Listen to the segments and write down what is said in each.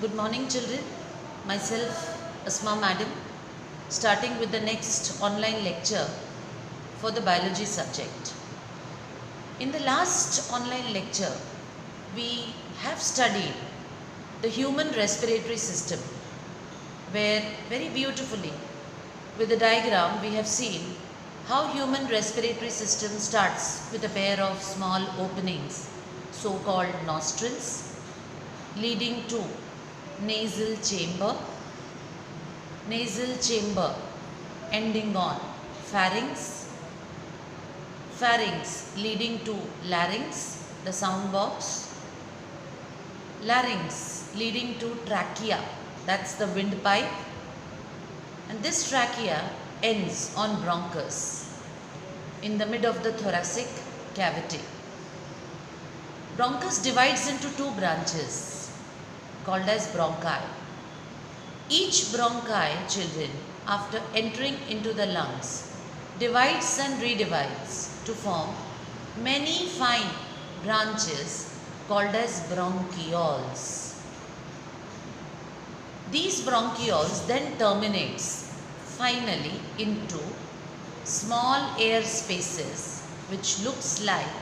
Good morning children, myself Asma Madam, starting with the next online lecture for the biology subject. In the last online lecture, we have studied the human respiratory system, where very beautifully with the diagram we have seen how human respiratory system starts with a pair of small openings, so-called nostrils, leading to nasal chamber ending on pharynx, pharynx leading to larynx, the sound box, larynx leading to trachea, that's the windpipe, and this trachea ends on bronchus in the mid of the thoracic cavity. Bronchus divides into two branches called as bronchi. Each bronchi, children, after entering into the lungs, divides and redivides to form many fine branches called as bronchioles. These bronchioles then terminates finally into small air spaces which looks like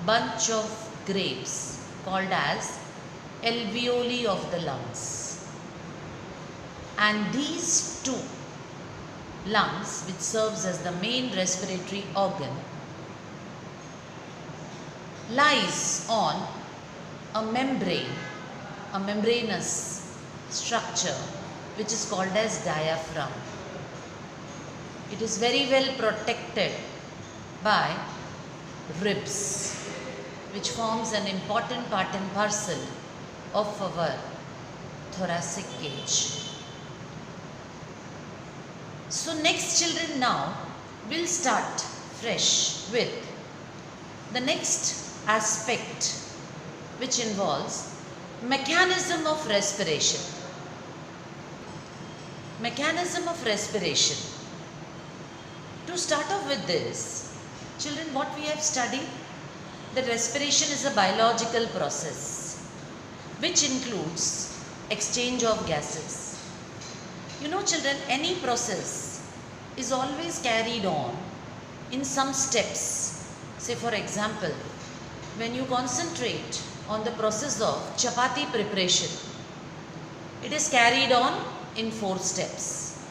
bunch of grapes called as alveoli of the lungs. And these two lungs, which serves as the main respiratory organ, lies on a membrane, a membranous structure which is called as diaphragm. It is very well protected by ribs, which forms an important part and parcel of our thoracic cage. So next children, now we'll start fresh with the next aspect, which involves mechanism of respiration. Mechanism of respiration. To start off with this, children, what we have studied, that respiration is a biological process which includes exchange of gases. You know children, any process is always carried on in some steps. Say for example, when you concentrate on the process of chapati preparation, it is carried on in 4 steps.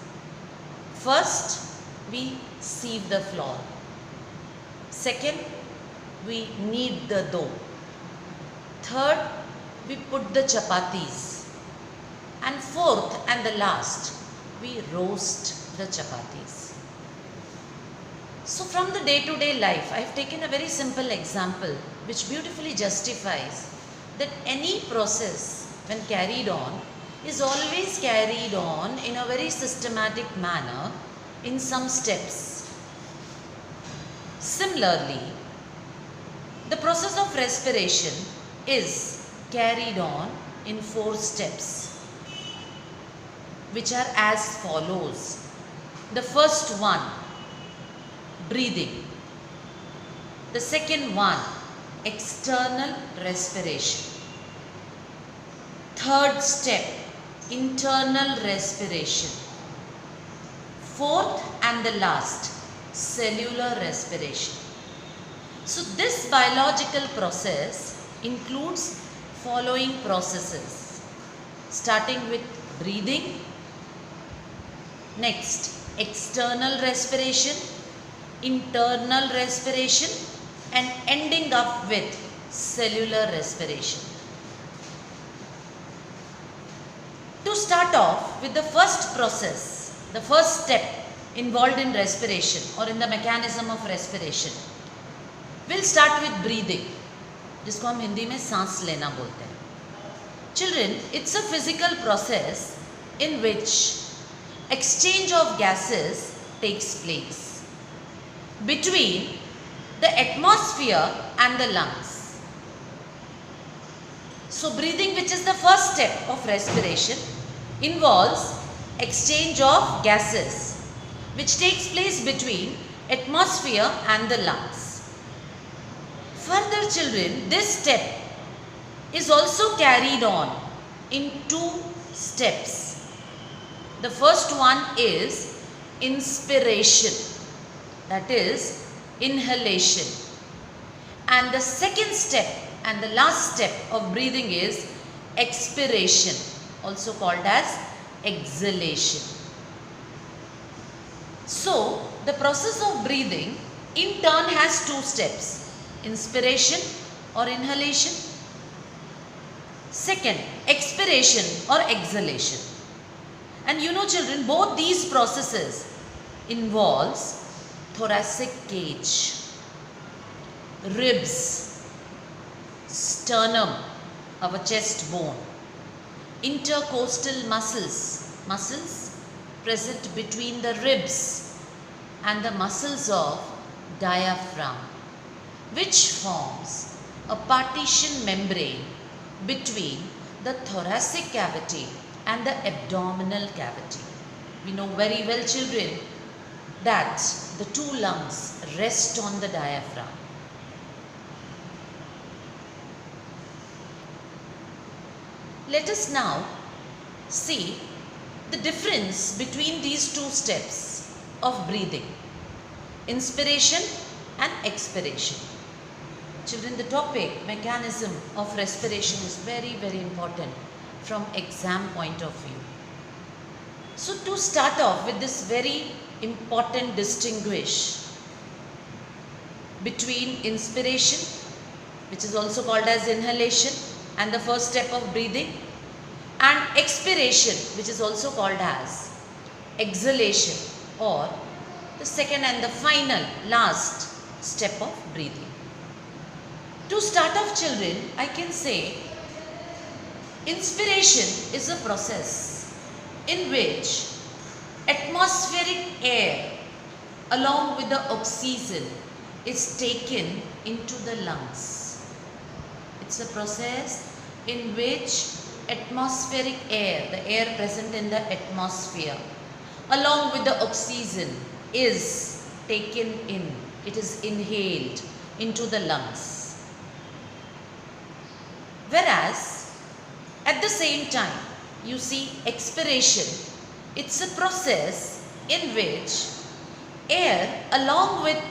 First, we sieve the flour. Second, we knead the dough. Third, we put the chapatis. And fourth and the last, we roast the chapatis. So from the day-to-day life, I have taken a very simple example which beautifully justifies that any process when carried on is always carried on in a very systematic manner in some steps. Similarly, the process of respiration is carried on in 4 steps, which are as follows. The first one, breathing. The second one, external respiration. Third step, internal respiration. Fourth and the last, cellular respiration. So this biological process includes following processes, starting with breathing, next external respiration, internal respiration, and ending up with cellular respiration. To start off with the first process, the first step involved in respiration or in the mechanism of respiration, we'll start with breathing, जिसको हम हिंदी में सांस लेना बोलते हैं. Children, it's a physical process in which exchange of gases takes place between the atmosphere and the lungs. So breathing, which is the first step of respiration, involves exchange of gases which takes place between atmosphere and the lungs. Further children, this step is also carried on in two steps. The first one is inspiration, that is inhalation. And the second step and the last step of breathing is expiration, also called as exhalation. So, the process of breathing in turn has two steps, inspiration or inhalation. Second, expiration or exhalation. And you know children, both these processes involves thoracic cage, ribs, sternum, our chest bone, intercostal muscles present between the ribs and the muscles of diaphragm, which forms a partition membrane between the thoracic cavity and the abdominal cavity. We know very well children that the two lungs rest on the diaphragm. Let us now see the difference between these two steps of breathing, inspiration and expiration. Children, the topic mechanism of respiration is very, very important from exam point of view. So to start off with this very important distinguish between inspiration, which is also called as inhalation and the first step of breathing, and expiration, which is also called as exhalation or the second and the final last step of breathing. To start off children, I can say inspiration is a process in which atmospheric air along with the oxygen is taken into the lungs. It's a process in which atmospheric air, the air present in the atmosphere, along with the oxygen is taken in, it is inhaled into the lungs. Whereas at the same time you see expiration, it's a process in which air along with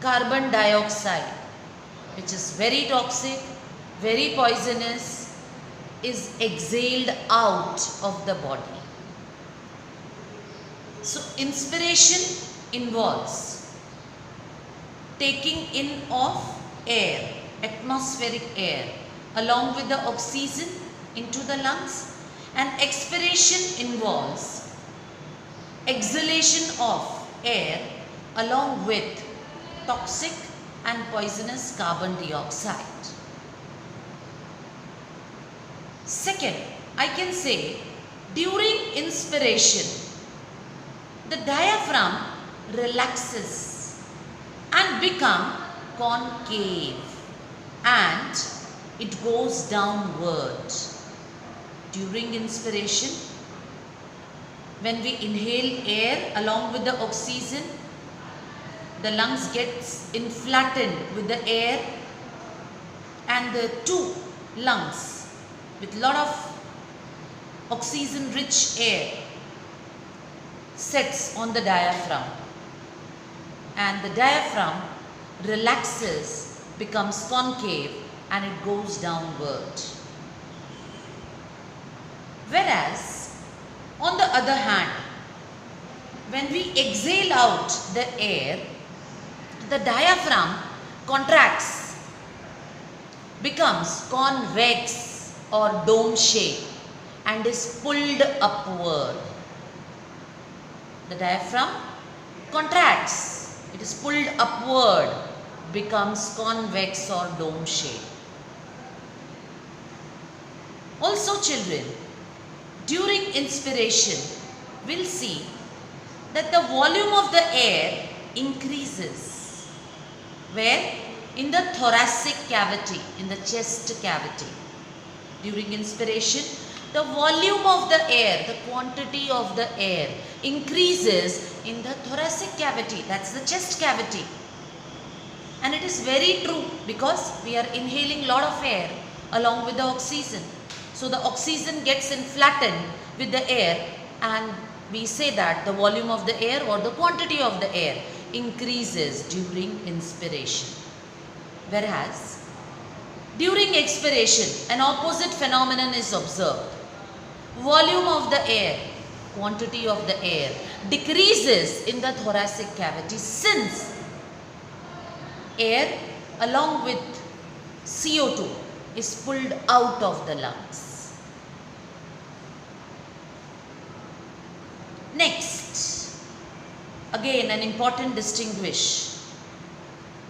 carbon dioxide, which is very toxic, very poisonous, is exhaled out of the body. So inspiration involves taking in of air, atmospheric air, along with the oxygen into the lungs, and expiration involves exhalation of air along with toxic and poisonous carbon dioxide. Second, I can say during inspiration, the diaphragm relaxes and become concave and it goes downward. During inspiration, when we inhale air along with the oxygen, the lungs gets inflated with the air and the two lungs with lot of oxygen rich air sets on the diaphragm, and the diaphragm relaxes, becomes concave and it goes downward. Whereas on the other hand, when we exhale out the air, the diaphragm contracts, becomes convex or dome shape and is pulled upward. The diaphragm contracts, it is pulled upward, becomes convex or dome shape. Also children, during inspiration, we'll see that the volume of the air increases. Where? In the thoracic cavity, in the chest cavity. During inspiration, the volume of the air, the quantity of the air increases in the thoracic cavity, that's the chest cavity. And it is very true because we are inhaling lot of air along with the oxygen. So the oxygen gets flattened with the air, and we say that the volume of the air or the quantity of the air increases during inspiration. Whereas during expiration, an opposite phenomenon is observed. Volume of the air, quantity of the air decreases in the thoracic cavity, since air along with CO2 is pulled out of the lungs. Next, again an important distinguish.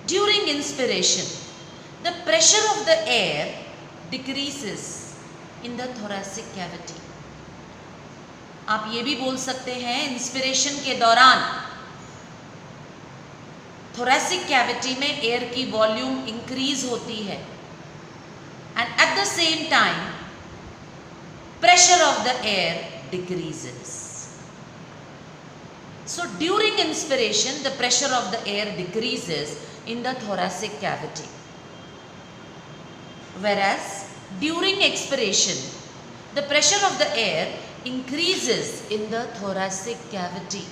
During inspiration, the pressure of the air decreases in the thoracic cavity. आप ये भी बोल सकते हैं inspiration के दौरान thoracic cavity में air की वॉल्यूम इंक्रीज होती है, and at the same time pressure of the air decreases. So during inspiration, the pressure of the air decreases in the thoracic cavity, whereas during expiration, the pressure of the air increases in the thoracic cavity.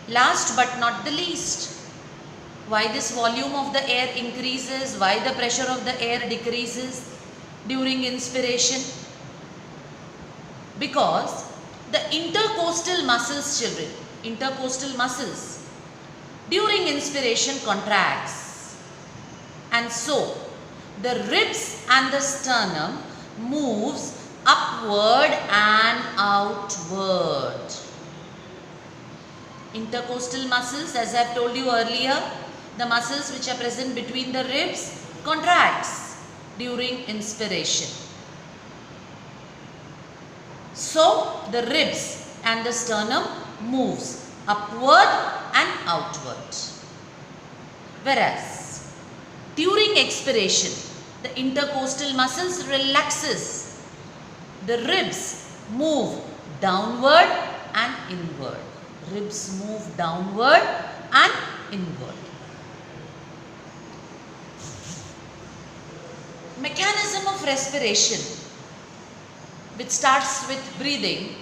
Last but not the least, why this volume of the air increases, why the pressure of the air decreases during inspiration? Because the intercostal muscles, children, intercostal muscles during inspiration contracts, and so the ribs and the sternum moves upward and outward. Intercostal muscles, as I have told you earlier, the muscles which are present between the ribs contracts during inspiration. So the ribs and the sternum moves upward and outward. Whereas during expiration, the intercostal muscles relaxes. The ribs move downward and inward. Ribs move downward and inward. Mechanism of respiration, which starts with breathing,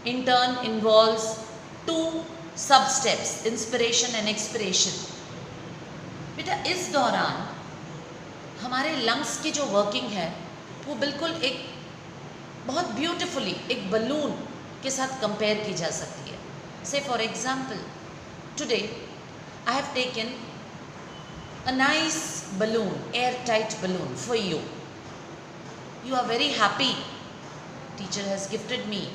in turn involves two sub-steps, inspiration and expiration. बेटा इस दौरान हमारे lungs की जो working है वो बिल्कुल एक बहुत ब्यूटीफुली एक बलून के साथ कंपेयर की जा सकती है. Say for example, today I have taken a nice balloon, airtight balloon for you. You are very happy. Teacher has gifted me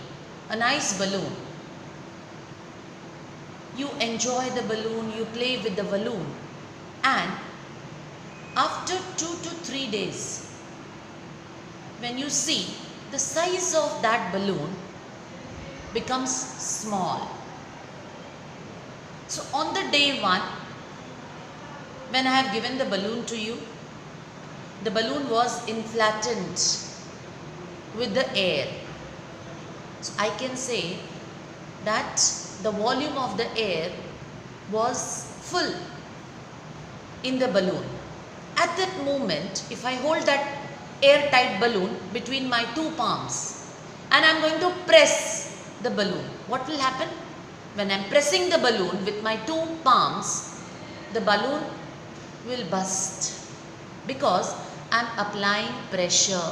a nice balloon. You enjoy the balloon, you play with the balloon, and after 2 to 3 days, when you see, the size of that balloon becomes small. So on the day 1, when I have given the balloon to you, the balloon was inflated with the air. So I can say that the volume of the air was full in the balloon. At that moment, if I hold that airtight balloon between my two palms and I am going to press the balloon, what will happen? When I am pressing the balloon with my two palms, the balloon will burst because I am applying pressure.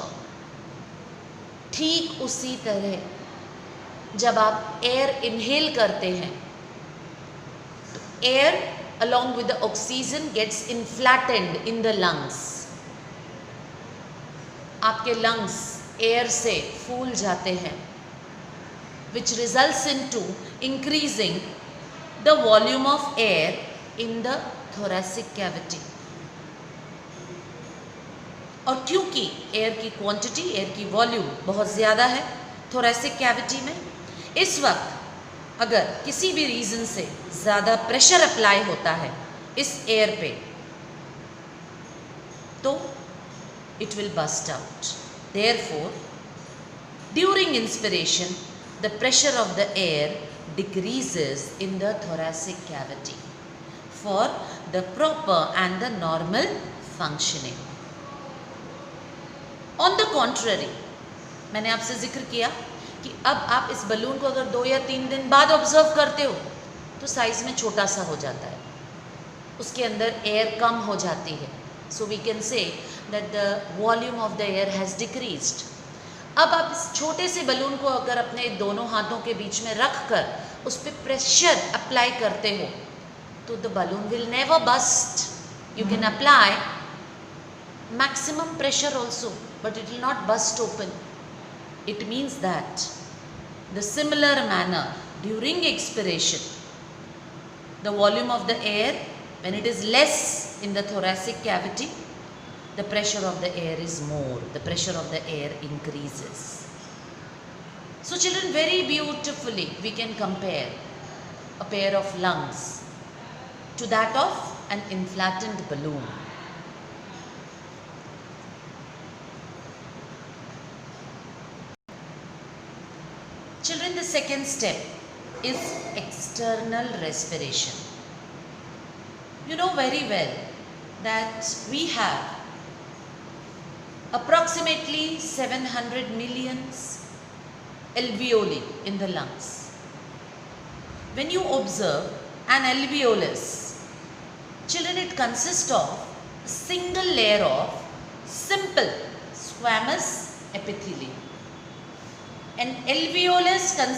ठीक उसी तरह जब आप air inhale करते हैं तो air along with the oxygen gets inflated in the lungs. आपके lungs air से फूल जाते हैं, which results into increasing the volume of air in the thoracic cavity. और क्योंकि एयर की क्वांटिटी, एयर की वॉल्यूम बहुत ज़्यादा है thoracic cavity में, इस वक्त अगर किसी भी रीज़न से ज़्यादा प्रेशर अप्लाई होता है इस एयर पे तो it will burst out. Therefore, during inspiration, the pressure of the air decreases in the thoracic cavity for the proper and the normal functioning. On the contrary, मैंने आपसे जिक्र किया कि अब आप इस बलून को अगर 2 या 3 दिन बाद ऑब्जर्व करते हो तो साइज में छोटा सा हो जाता है, उसके अंदर एयर कम हो जाती है. So we can say that the volume of the air has decreased. अब आप इस छोटे से बलून को अगर अपने दोनों हाथों के बीच में रख कर उस पर प्रेशर अप्लाई करते हो तो the balloon will never burst. You can apply maximum pressure also, but it will not burst open. It means that the similar manner during expiration, the volume of the air, when it is less in the thoracic cavity, the pressure of the air is more, the pressure of the air increases. So children, very beautifully we can compare a pair of lungs to that of an inflated balloon. Children, the second step is external respiration. You know very well that we have approximately 700 million alveoli in the lungs. When you observe an alveolus, children, it consists of a single layer of simple squamous epithelium. An alveolus consists